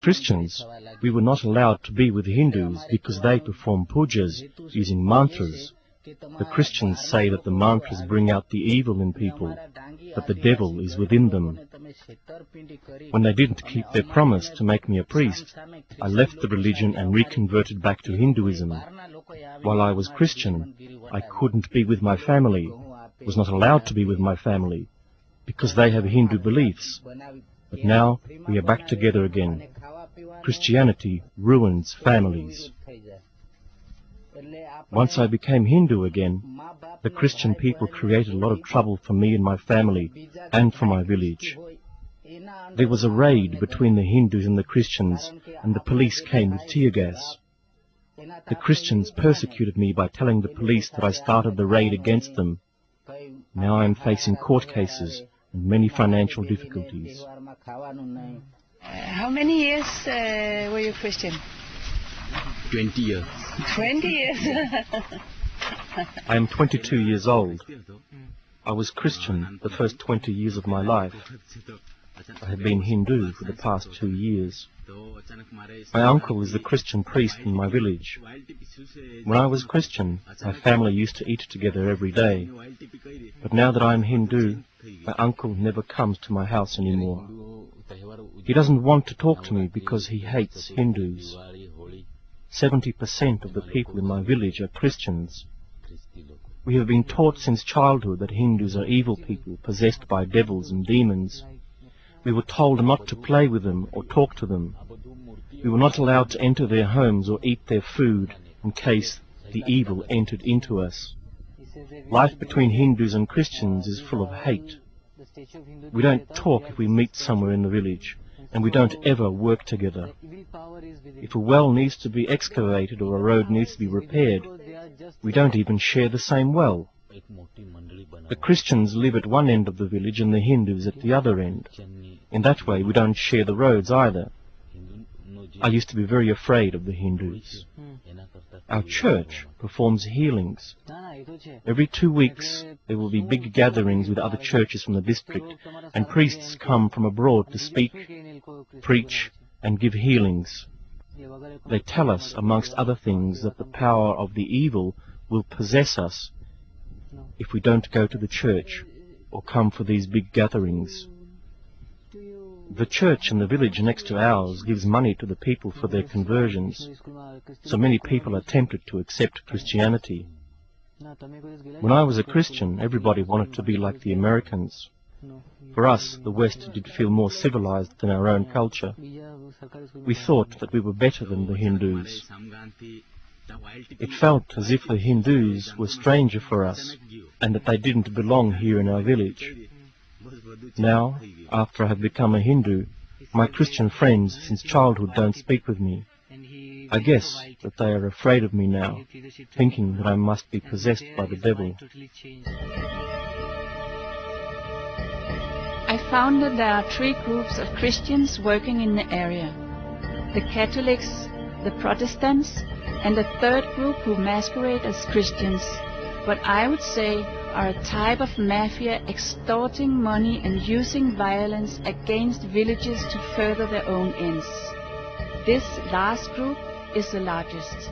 Christians, we were not allowed to be with Hindus because they perform pujas using mantras. The Christians say that the mantras bring out the evil in people, that the devil is within them. When they didn't keep their promise to make me a priest, I left the religion and reconverted back to Hinduism. While I was Christian, I couldn't be with my family, was not allowed to be with my family, because they have Hindu beliefs. But now we are back together again. Christianity ruins families. Once I became Hindu again, the Christian people created a lot of trouble for me and my family and for my village. There was a raid between the Hindus and the Christians, and the police came with tear gas. The Christians persecuted me by telling the police that I started the raid against them. Now I am facing court cases and many financial difficulties. How many years were you Christian? 20 years. 20 years? I am 22 years old. I was Christian the first 20 years of my life. I have been Hindu for the past 2 years. My uncle is the Christian priest in my village. When I was Christian, my family used to eat together every day. But now that I am Hindu, my uncle never comes to my house anymore. He doesn't want to talk to me because he hates Hindus. 70% of the people in my village are Christians. We have been taught since childhood that Hindus are evil people possessed by devils and demons. We were told not to play with them or talk to them. We were not allowed to enter their homes or eat their food in case the evil entered into us. Life between Hindus and Christians is full of hate. We don't talk if we meet somewhere in the village, and we don't ever work together. If a well needs to be excavated or a road needs to be repaired, we don't even share the same well. The Christians live at one end of the village and the Hindus at the other end. In that way we don't share the roads either. I used to be very afraid of the Hindus. Our church performs healings. Every 2 weeks there will be big gatherings with other churches from the district, and priests come from abroad to speak, preach, and give healings. They tell us, amongst other things, that the power of the evil will possess us if we don't go to the church or come for these big gatherings. The church in the village next to ours gives money to the people for their conversions, so many people are tempted to accept Christianity. When I was a Christian, everybody wanted to be like the Americans. For us, the West did feel more civilized than our own culture. We thought that we were better than the Hindus. It felt as if the Hindus were stranger for us, and that they didn't belong here in our village. Now, after I have become a Hindu, my Christian friends since childhood don't speak with me. I guess that they are afraid of me now, thinking that I must be possessed by the devil. I found that there are 3 groups of Christians working in the area: the Catholics, the Protestants, and a 3rd group who masquerade as Christians, what I would say are a type of mafia extorting money and using violence against villages to further their own ends. This last group is the largest.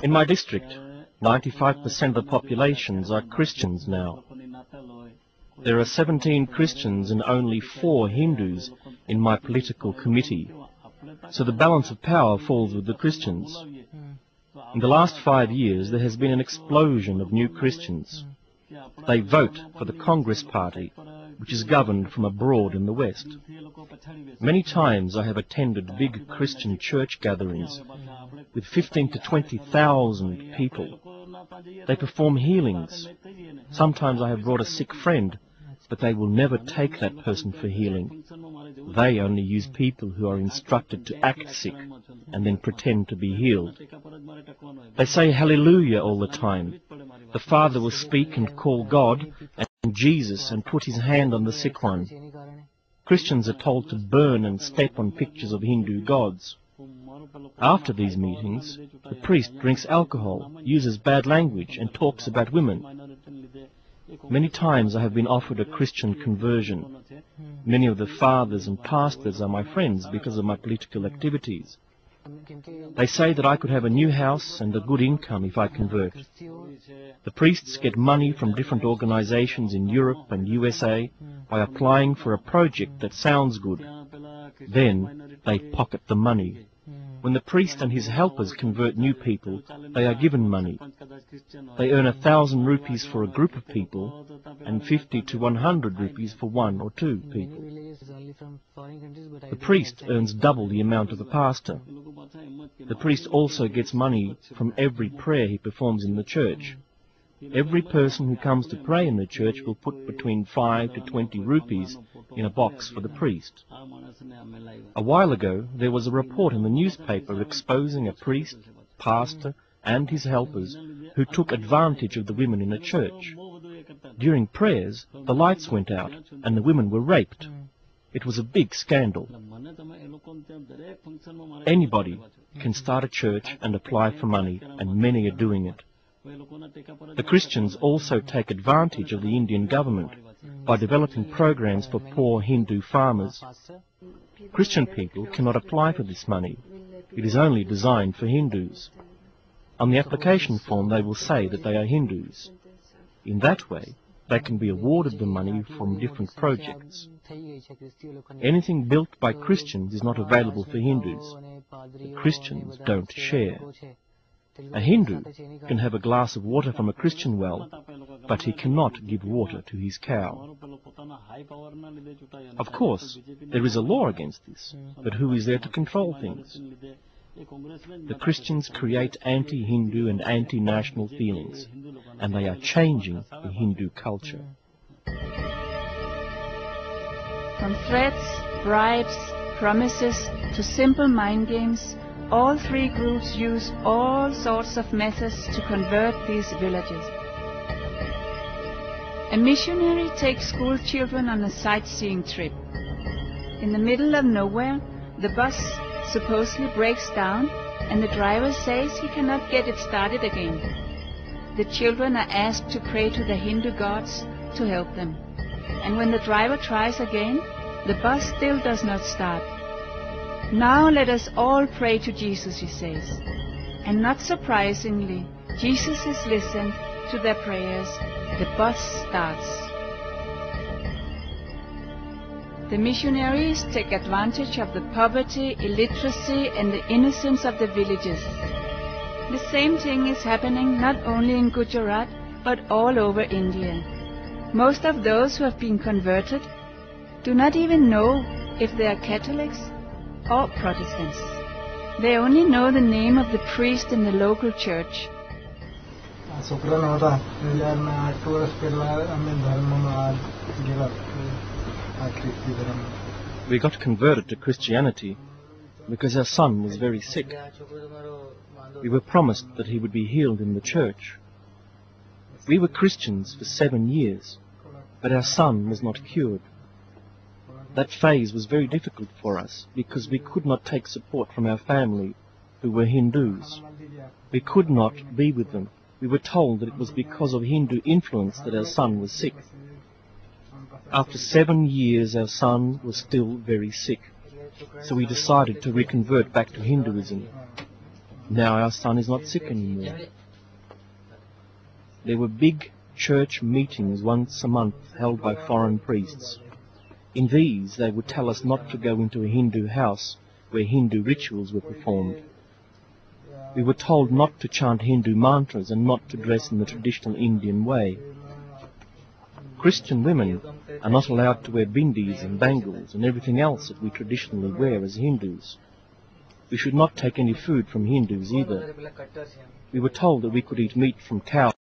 In my district, 95% of the populations are Christians now. There are 17 Christians and only 4 Hindus in my political committee, so the balance of power falls with the Christians. In the last 5 years there has been an explosion of new Christians. They vote for the Congress Party, which is governed from abroad in the West. Many times I have attended big Christian church gatherings with 15 to 20,000 people. They perform healings. Sometimes I have brought a sick friend, but they will never take that person for healing. They only use people who are instructed to act sick and then pretend to be healed. They say hallelujah all the time. The Father will speak and call God and Jesus and put his hand on the sick one. Christians are told to burn and step on pictures of Hindu gods. After these meetings, the priest drinks alcohol, uses bad language, and talks about women. Many times I have been offered a Christian conversion. Many of the fathers and pastors are my friends because of my political activities. They say that I could have a new house and a good income if I convert. The priests get money from different organizations in Europe and USA by applying for a project that sounds good. Then they pocket the money. When the priest and his helpers convert new people, they are given money. They earn 1,000 rupees for a group of people and 50 to 100 rupees for 1 or 2 people. The priest earns double the amount of the pastor. The priest also gets money from every prayer he performs in the church. Every person who comes to pray in the church will put between 5 to 20 rupees in a box for the priest. A while ago, there was a report in the newspaper exposing a priest, pastor, and his helpers who took advantage of the women in a church. During prayers, the lights went out and the women were raped. It was a big scandal. Anybody can start a church and apply for money, and many are doing it. The Christians also take advantage of the Indian government by developing programs for poor Hindu farmers. Christian people cannot apply for this money. It is only designed for Hindus. On the application form they will say that they are Hindus. In that way, they can be awarded the money from different projects. Anything built by Christians is not available for Hindus. The Christians don't share. A Hindu can have a glass of water from a Christian well, but he cannot give water to his cow. Of course, there is a law against this, but who is there to control things? The Christians create anti-Hindu and anti-national feelings, and they are changing the Hindu culture. From threats, bribes, promises to simple mind games, all three groups use all sorts of methods to convert these villages. A missionary takes school children on a sightseeing trip. In the middle of nowhere, the bus supposedly breaks down and the driver says he cannot get it started again. The children are asked to pray to the Hindu gods to help them. And when the driver tries again, the bus still does not start. Now let us all pray to Jesus, he says. And not surprisingly, Jesus has listened to their prayers. The bus starts. The missionaries take advantage of the poverty, illiteracy, and the innocence of the villages. The same thing is happening not only in Gujarat, but all over India. Most of those who have been converted do not even know if they are Catholics or Protestants. They only know the name of the priest in the local church. We got converted to Christianity because our son was very sick. We were promised that he would be healed in the church. We were Christians for 7 years, but our son was not cured. That phase was very difficult for us because we could not take support from our family, who were Hindus. We could not be with them. We were told that it was because of Hindu influence that our son was sick. After 7 years, our son was still very sick, so we decided to reconvert back to Hinduism. Now our son is not sick anymore. There were big church meetings once a month held by foreign priests. In these, they would tell us not to go into a Hindu house where Hindu rituals were performed. We were told not to chant Hindu mantras and not to dress in the traditional Indian way. Christian women are not allowed to wear bindis and bangles and everything else that we traditionally wear as Hindus. We should not take any food from Hindus either. We were told that we could eat meat from cows